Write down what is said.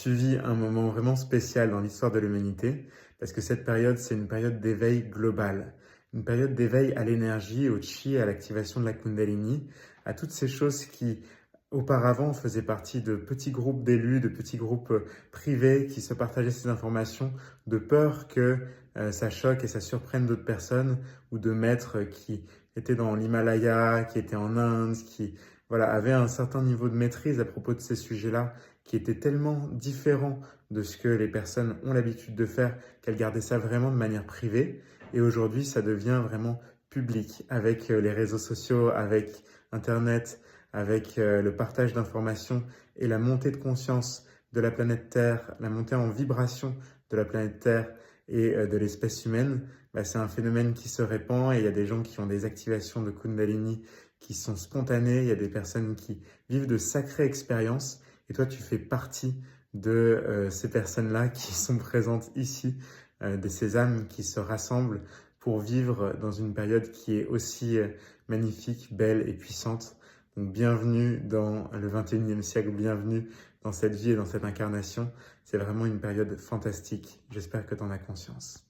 tu vis un moment vraiment spécial dans l'histoire de l'humanité, parce que cette période, c'est une période d'éveil global, une période d'éveil à l'énergie, au chi, à l'activation de la Kundalini, à toutes ces choses qui, auparavant, faisaient partie de petits groupes d'élus, de petits groupes privés qui se partageaient ces informations, de peur que ça choque et ça surprenne d'autres personnes, ou de maîtres qui étaient dans l'Himalaya, qui étaient en Inde, qui avaient un certain niveau de maîtrise à propos de ces sujets-là, qui était tellement différent de ce que les personnes ont l'habitude de faire, qu'elles gardaient ça vraiment de manière privée. Et aujourd'hui, ça devient vraiment public avec les réseaux sociaux, avec Internet, avec le partage d'informations et la montée de conscience de la planète Terre, la montée en vibration de la planète Terre et de l'espèce humaine. C'est un phénomène qui se répand et il y a des gens qui ont des activations de Kundalini qui sont spontanées, il y a des personnes qui vivent de sacrées expériences. Et toi, tu fais partie de ces personnes-là qui sont présentes ici, de ces âmes qui se rassemblent pour vivre dans une période qui est aussi magnifique, belle et puissante. Donc bienvenue dans le 21e siècle, bienvenue dans cette vie et dans cette incarnation. C'est vraiment une période fantastique. J'espère que tu en as conscience.